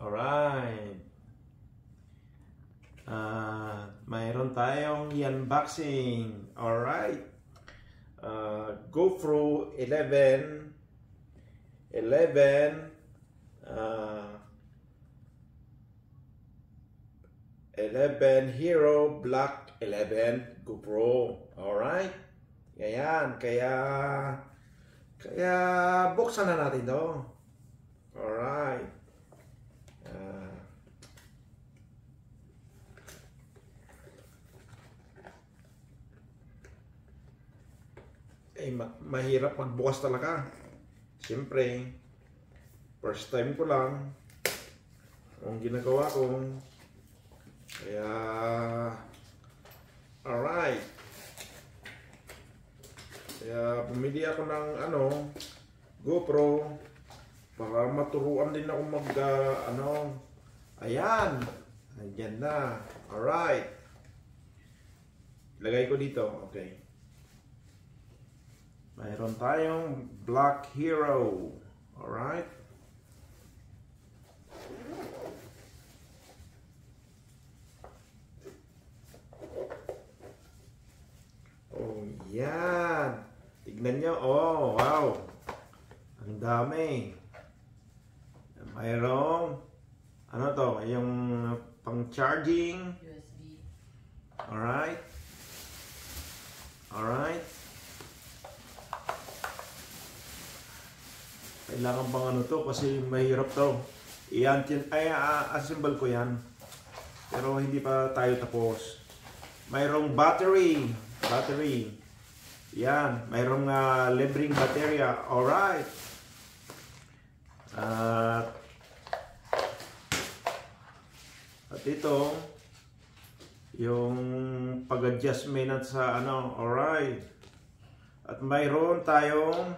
Alright. Mayroon tayong unboxing. Alright. GoPro 11 Hero Black 11 GoPro. Alright. Ayan. Kaya buksan na natin to. Alright. Mahirap magbukas talaga. Siyempre, first time ko lang ang ginagawa ko. Kaya, alright. Kaya bumili ako ng GoPro para maturuan din ako ayan. Andyan na. Alright. Lagay ko dito. Okay. Mayroon tayong Black Hero. Alright. Oh, yan. Tignan nyo. Oh, wow. Ang dami. Mayroong yung pang charging. USB. Alright. Alright. Kailangan bang to kasi mahirap to. Assemble ko yan. Pero hindi pa tayo tapos. Mayroong battery. Yan. Mayroong libreng baterya. Alright. At ito yung pag-adjustment sa alright. At mayroon tayong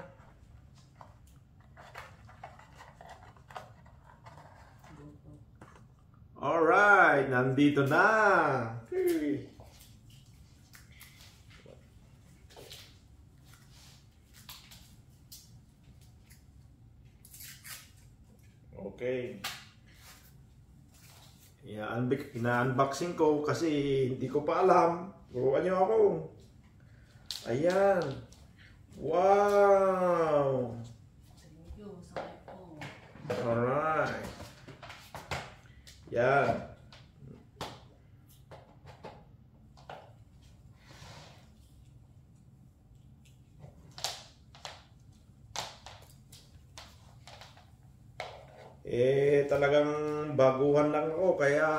alright, nandito na. Okay. Ina-unboxing ko kasi hindi ko pa alam. Turuan niyo ako. Ayan. Wow. Alright. Yan. Talagang baguhan lang ako kaya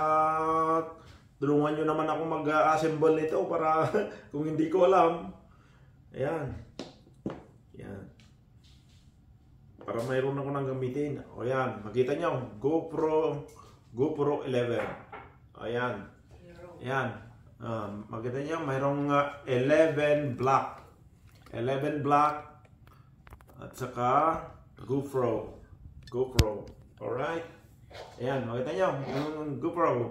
tulungan nyo naman ako mag-assemble nito para kung hindi ko alam. Ayan. Yan. Para mayroon ako nang gamitin. O yan, makita nyo, GoPro 11. Ayan. Ayan. Makita nyo, mayroong 11 black. 11 black. At saka GoPro. Alright. Ayan, makita nyo, yung GoPro.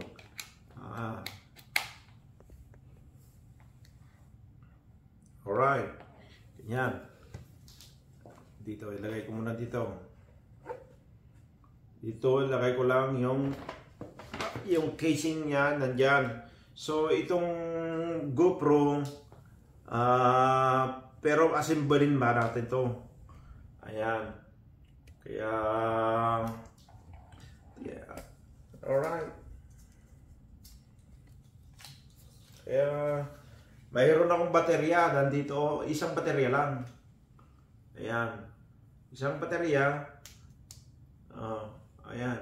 Alright. Ayan. Dito, ilagay ko muna dito. Dito, ilagay ko lang yung casing niya, nandyan. So, itong GoPro, pero assemblein ba natin to? Ayan. Kaya, yeah. Alright. Kaya, mayroon akong baterya. Nandito, isang baterya lang. Ayan. Isang baterya. Ayan.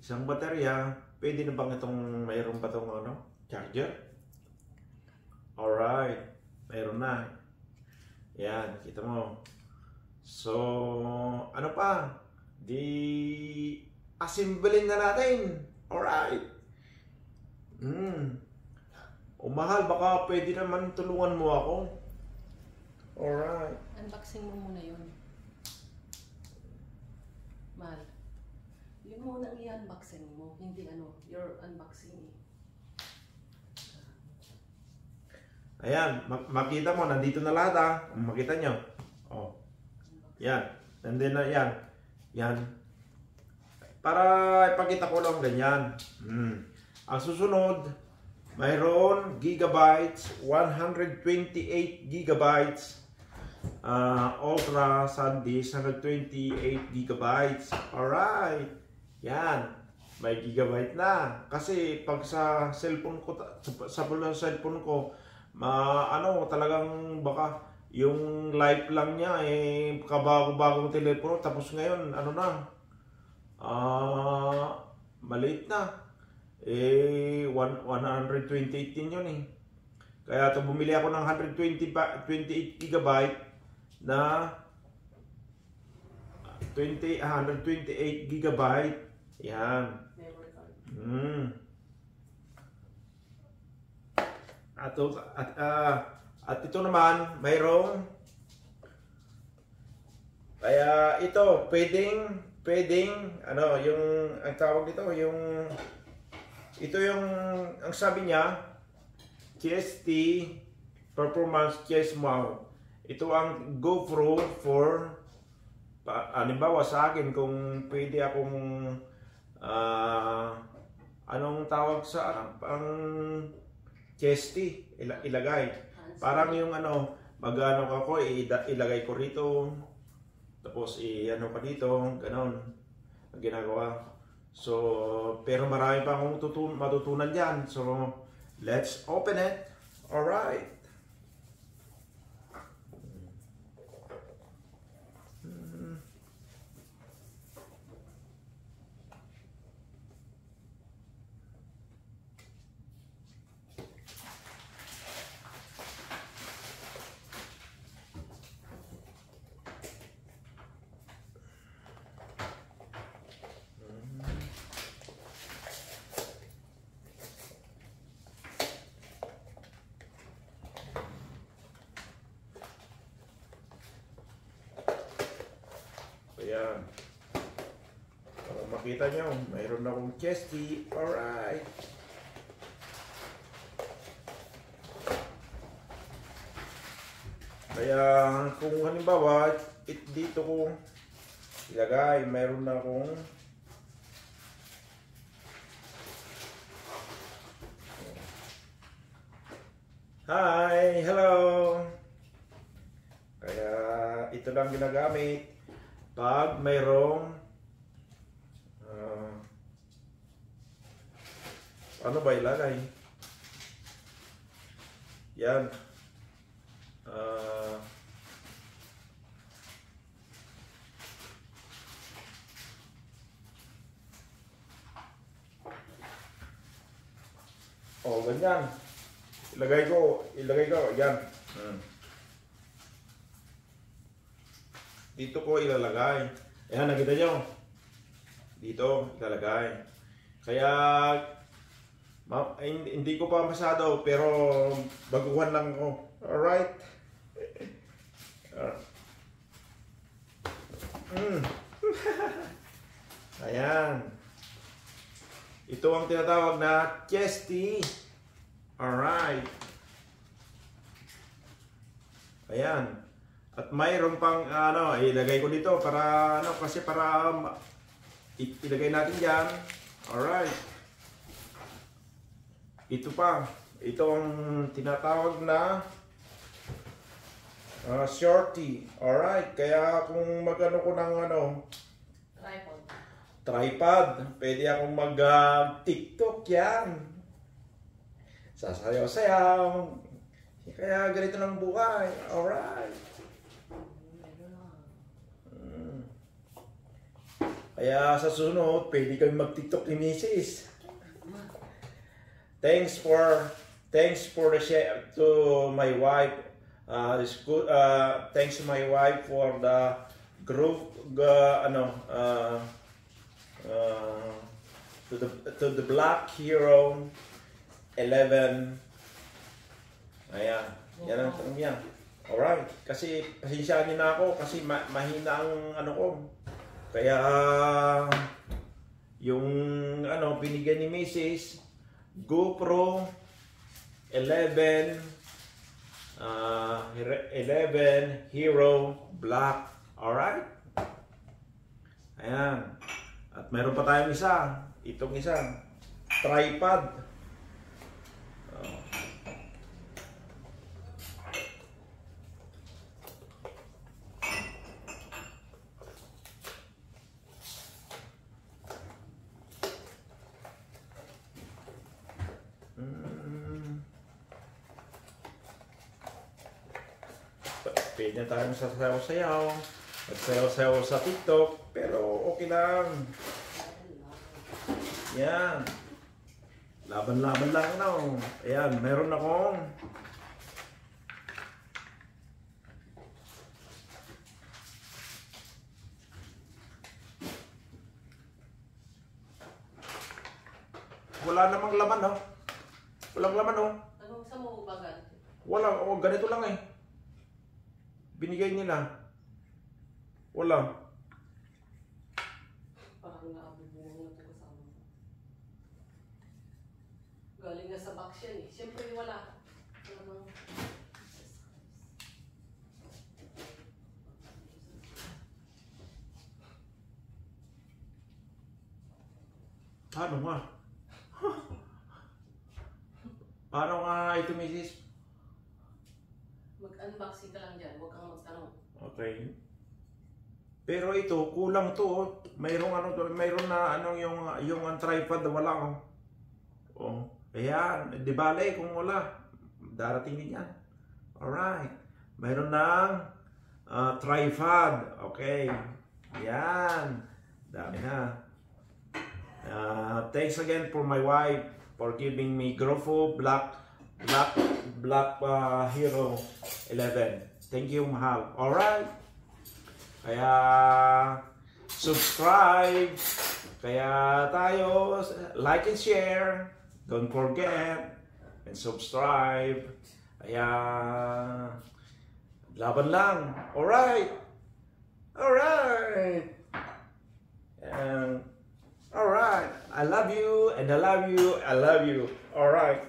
Isang baterya. Pwede na bang itong mayroon pa itong charger? Alright. Mayroon na. Ayan. Kita mo. So, ano pa? Assemblein na natin. Alright. O mahal, baka pwede naman tulungan mo ako. Alright. Unboxing mo muna yun. Mahal. Yun muna ang i-unboxing mo. Hindi your unboxing. Ayan, makita mo, nandito na lahat makita nyo. Oh. Yan. Nandito na yan. Yan. Para ipakita ko lang ganyan. Ang susunod, mayroon gigabytes, 128 gigabytes. Ultra SanDisk, 128 gigabytes. Alright. Yan. May gigabyte na. Kasi pag sa cellphone ko, sa cellphone ko, talagang baka yung life lang niya kabago-bagong telepono, tapos ngayon maliit na 128 din yun kaya bumili ako ng 128 gigabyte na 128 gigabyte yan. At ito naman mayroong kaya ito pwedeng yung ang tawag dito ang sabi niya CST performance chest mount. Ito ang GoPro for halimbawa sa akin kung pwede akong anong tawag sa ang chest ilagay. Parang yung mag-ano ako ilagay ko rito. Tapos pa dito, ganon ang ginagawa. So, pero marami pa akong matutunan diyan. So, let's open it. All right. Ayan. Para makita nyo, mayroon akong chesty. Alright. Kaya kung halimbawa, dito ko ilagay, mayroon akong hi! Hello! Kaya ito lang ginagamit pag mayroong ano ba ilagay? Yan. Ganyan. Ilagay ko, yan. Dito ko ilalagay. Ayan, nakita nyo? Dito ilalagay. Kaya hindi ko pa masyado, pero baguhan lang ko. Alright? Ayan. Ito ang tinatawag na chesty. Alright. Ayan. At mayroon pang ilagay ko dito para kasi para ilagay natin diyan. Alright. Ito pa. Ito ang tinatawag na shorty. Alright. Kaya kung magano ko ng tripod, pwede akong mag-TikTok yan. Sasayaw-sayaw. Kaya ganito lang buhay. Alright. Kaya sa sunod, pwede kami mag-TikTok ni Mrs. Thanks for the share to my wife. It's good. Thanks to my wife for the group. To the Black Hero 11. Ayan. Yan ang tanong niya. Alright. Kasi pasensyahan niyo na ako kasi mahina ang ko. Kaya yung binigyan ni Mrs. GoPro 11 Hero Black. Alright? Ayan. At meron pa tayong isa. Itong isa. Tripod. Oh. Pwede na tayong sasayaw-sayaw. Magsayaw-sayaw sa TikTok. Pero okay lang. Yan. Laban-laban lang ano. Ayan, meron akong wala namang laman, no? Walang laman, no? Anong sa mo bagan? Wala, oh, ganito lang eh. Binigay nila. Wala. Parang naabot mo yung ito kasama. Galing na sa box yan eh. Siyempre wala. Talagang... Paano nga? Paano nga ito, Mrs.? Mag-unboxing ka lang dyan. Huwag kang magtanong. Okay. Pero ito, kulang to. Oh. Mayroong ano, mayroon na ano yung tripod wala oh. Oh. Ayan, di bale kung wala. Darating din yan. Alright. Mayroon ng tripod. Okay. Yan. Dami na. Thanks again for my wife for giving me Grofo Black Hero 11. Thank you, mahal. Alright. Kaya subscribe. Kaya tayo like and share. Don't forget and subscribe. Kaya laban lang. Alright. Alright. Alright. I love you and I love you. I love you. Alright.